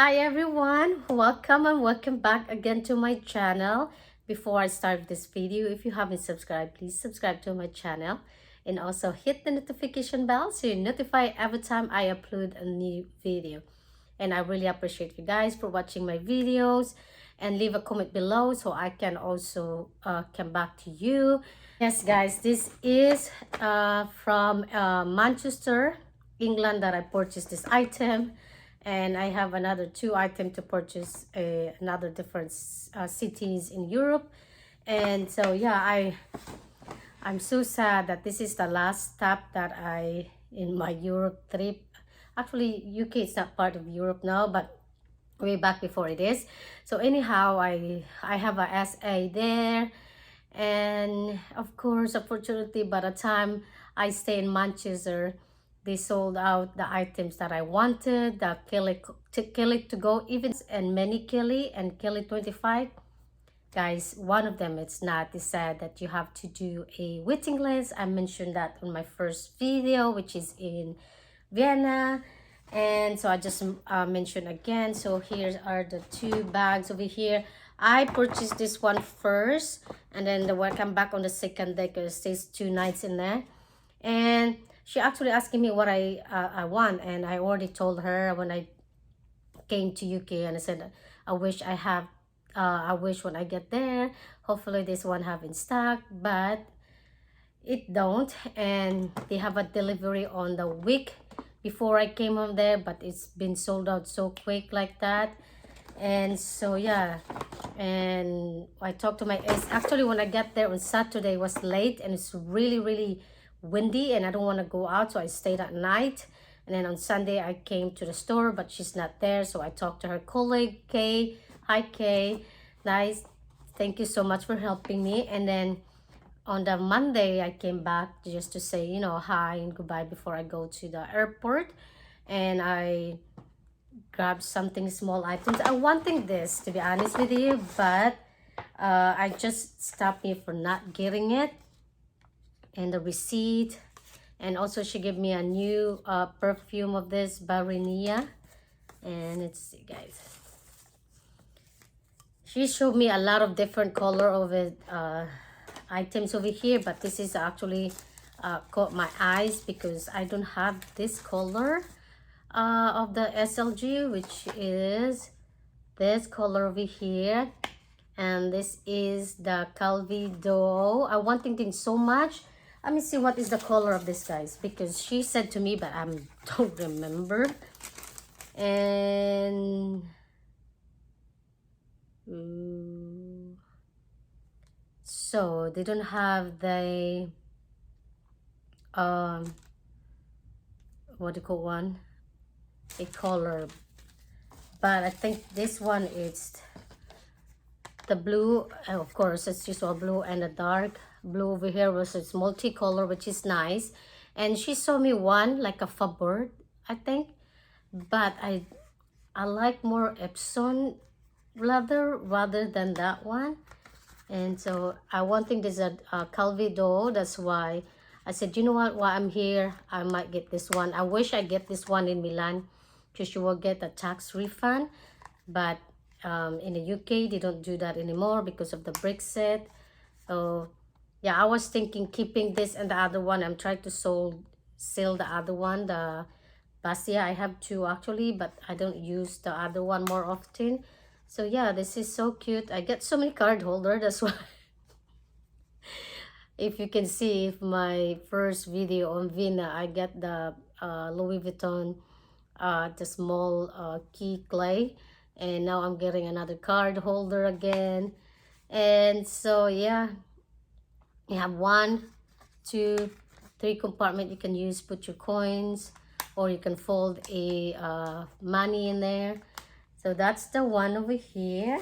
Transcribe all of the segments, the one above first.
Hi everyone, welcome and welcome back again to my channel. Before I start this video, if you haven't subscribed, please subscribe to my channel and also hit the notification bell so you're notified every time I upload a new video. And I really appreciate you guys for watching my videos, and leave a comment below so I can also come back to you. Yes guys, this is from Manchester, England, that I purchased this item. And I have another two items to purchase another different cities in Europe. And so yeah, I'm so sad that this is the last stop that I in my Europe trip. Actually, UK is not part of Europe now, but way back before it is. So anyhow, I have a SA there, and of course, unfortunately, by the time I stay in Manchester, they sold out the items that I wanted, the Kelly to go even, and many Kelly and Kelly 25. Guys, one of them, it's not, they said that you have to do a waiting list. I mentioned that on my first video, which is in Vienna. And so I just mentioned again. So here are the two bags over here. I purchased this one first, and then the one come back on the second day because it stays 2 nights in there. And she actually asking me what I want, and I already told her when I came to UK, and I said I wish I wish when I get there, hopefully this one have in stock, but it don't. And they have a delivery on the week before I came on there, but it's been sold out so quick like that. And so yeah, and I talked to my ex. Actually, when I got there on Saturday, it was late and it's really windy, and I don't want to go out, so I stayed at night. And then on Sunday I came to the store, but she's not there, so I talked to her colleague Kay. Hi Kay, nice, thank you so much for helping me. And then on the Monday I came back just to say, you know, hi and goodbye before I go to the airport. And I grabbed something, small items. I wanting this, to be honest with you, but I just stopped me for not getting it. And the receipt, and also she gave me a new perfume of this Barinia. And let's see guys, she showed me a lot of different color of it items over here, but this is actually caught my eyes because I don't have this color of the SLG, which is this color over here. And this is the Calvido. I wanting things so much. Let me see what is the color of this, guys, because she said to me, but I don't remember. And so they don't have the what do you call one, a color, but I think this one is the blue. Of course it's usual blue, and a dark blue over here was it's multicolor, which is nice. And she showed me one like a fabric, I think, but I like more Epsom leather rather than that one. And so I wanting this Calvido. That's why I said, you know what, while I'm here, I might get this one. I wish I get this one in Milan because you will get a tax refund. But in the UK, they don't do that anymore because of the Brexit. So yeah, I was thinking keeping this and the other one. I'm trying to sell the other one, the Basia. I have two actually, but I don't use the other one more often. So yeah, this is so cute. I get so many card holder, that's why. If you can see, if my first video on Vina, I get the Louis Vuitton, the small key clay, and now I'm getting another card holder again. And so yeah, you have 1, 2, 3 compartment you can use, put your coins, or you can fold a money in there. So that's the one over here.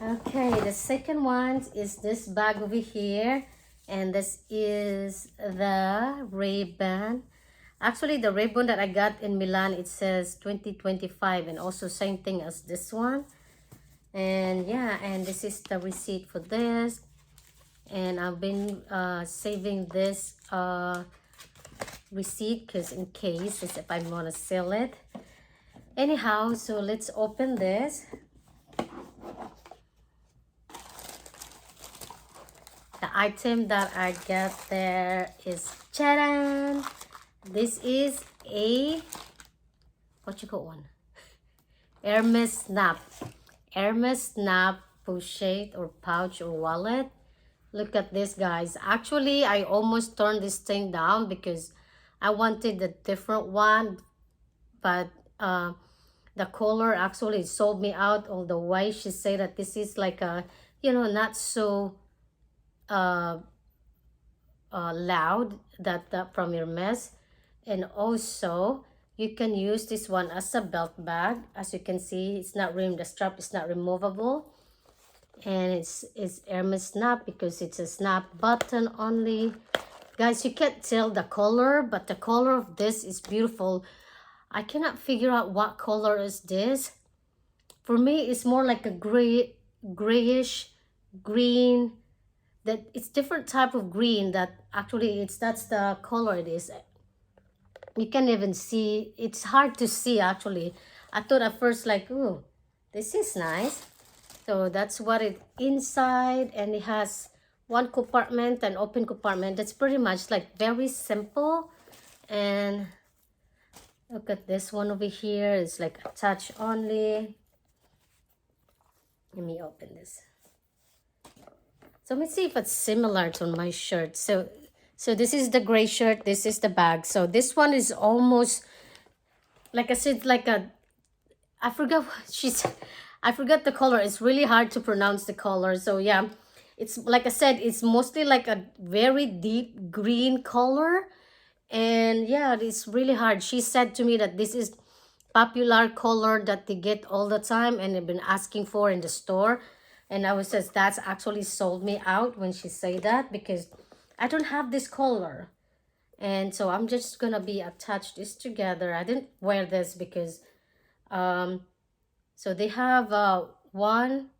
Okay, the second one is this bag over here, and this is the Ray-Ban. Actually, the Ray-Ban that I got in Milan, it says 2025, and also same thing as this one. And yeah, and this is the receipt for this. And I've been saving this receipt, because in case if I want to sell it. Anyhow, so let's open this. The item that I got there is, charan! This is a, what you got one? Hermes snap. Hermes snap pochette or pouch or wallet. Look at this, guys. Actually, I almost turned this thing down because I wanted a different one, but the color actually sold me out all the way. She said that this is like a, you know, not so loud, that from Hermes. And also you can use this one as a belt bag. As you can see, it's not the strap is not removable, and it's Hermes snap because it's a snap button only. Guys, you can't tell the color, but the color of this is beautiful. I cannot figure out what color is this. For me, it's more like a grayish green. That it's different type of green that actually that's the color it is. You can't even see, it's hard to see actually. I thought at first like, oh, this is nice. So that's what it inside, and it has one compartment, an open compartment. That's pretty much like very simple. And look at this one over here. It's like attach only. Let me open this. So let me see if it's similar to my shirt. So this is the gray shirt. This is the bag. So this one is almost, like I said, like a, I forgot what she said. I forgot the color. It's really hard to pronounce the color. So yeah, it's like I said, it's mostly like a very deep green color. And yeah, it's really hard. She said to me that this is popular color that they get all the time and they've been asking for in the store. And I was just, that's actually sold me out when she said that, because I don't have this color. And so I'm just gonna be attach this together. I didn't wear this because so they have one,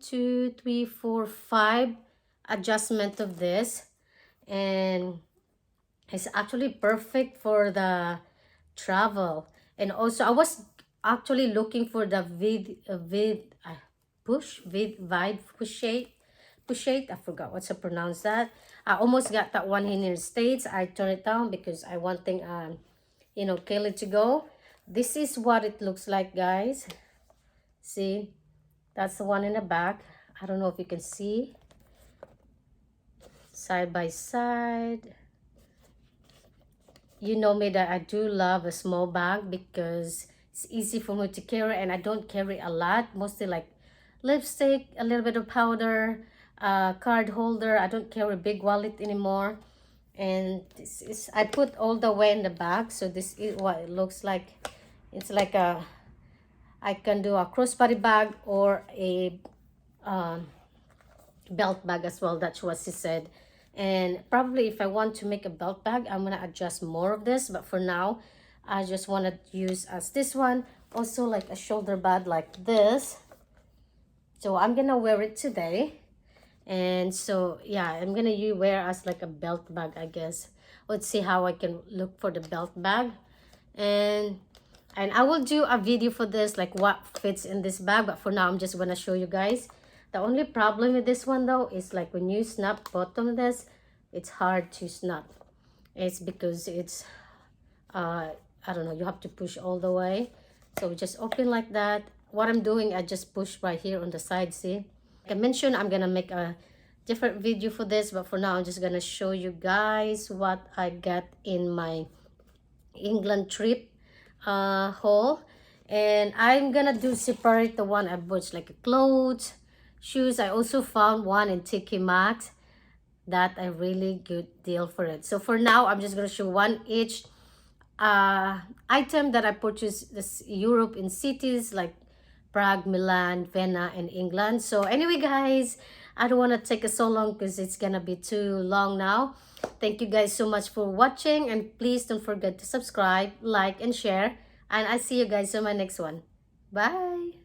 two, three, four, five adjustment of this, and it's actually perfect for the travel. And also I was actually looking for the pochette. I forgot what to pronounce that. I almost got that one in the States. I turned it down because I wanting you know, Kelly to go. This is what it looks like, guys. See, that's the one in the back. I don't know if you can see side by side. You know me that I do love a small bag because it's easy for me to carry, and I don't carry a lot, mostly like lipstick, a little bit of powder, card holder. I don't carry a big wallet anymore. And this is, I put all the way in the bag. So this is what it looks like. It's like a, I can do a crossbody bag or a belt bag as well. That's what she said. And probably if I want to make a belt bag, I'm gonna adjust more of this, but for now I just want to use as this one. Also like a shoulder bag like this. So I'm gonna wear it today. And so yeah, I'm gonna wear as like a belt bag, I guess. Let's see how I can look for the belt bag. And I will do a video for this, like what fits in this bag, but for now I'm just gonna show you guys. The only problem with this one though is like when you snap bottom of this, it's hard to snap. It's because it's I don't know, you have to push all the way. So just open like that. What I'm doing, I just push right here on the side, see? Like I mentioned, I'm gonna make a different video for this, but for now I'm just gonna show you guys what I got in my England trip haul. And I'm gonna do separate the one I bought, like clothes, shoes. I also found one in TK Maxx that a really good deal for it. So for now, I'm just gonna show one each item that I purchased this Europe in cities like Prague, Milan, Vienna, and England. So anyway, guys, I don't want to take it so long because it's gonna be too long now. Thank you guys so much for watching, and please don't forget to subscribe, like, and share. And I see you guys in my next one. Bye.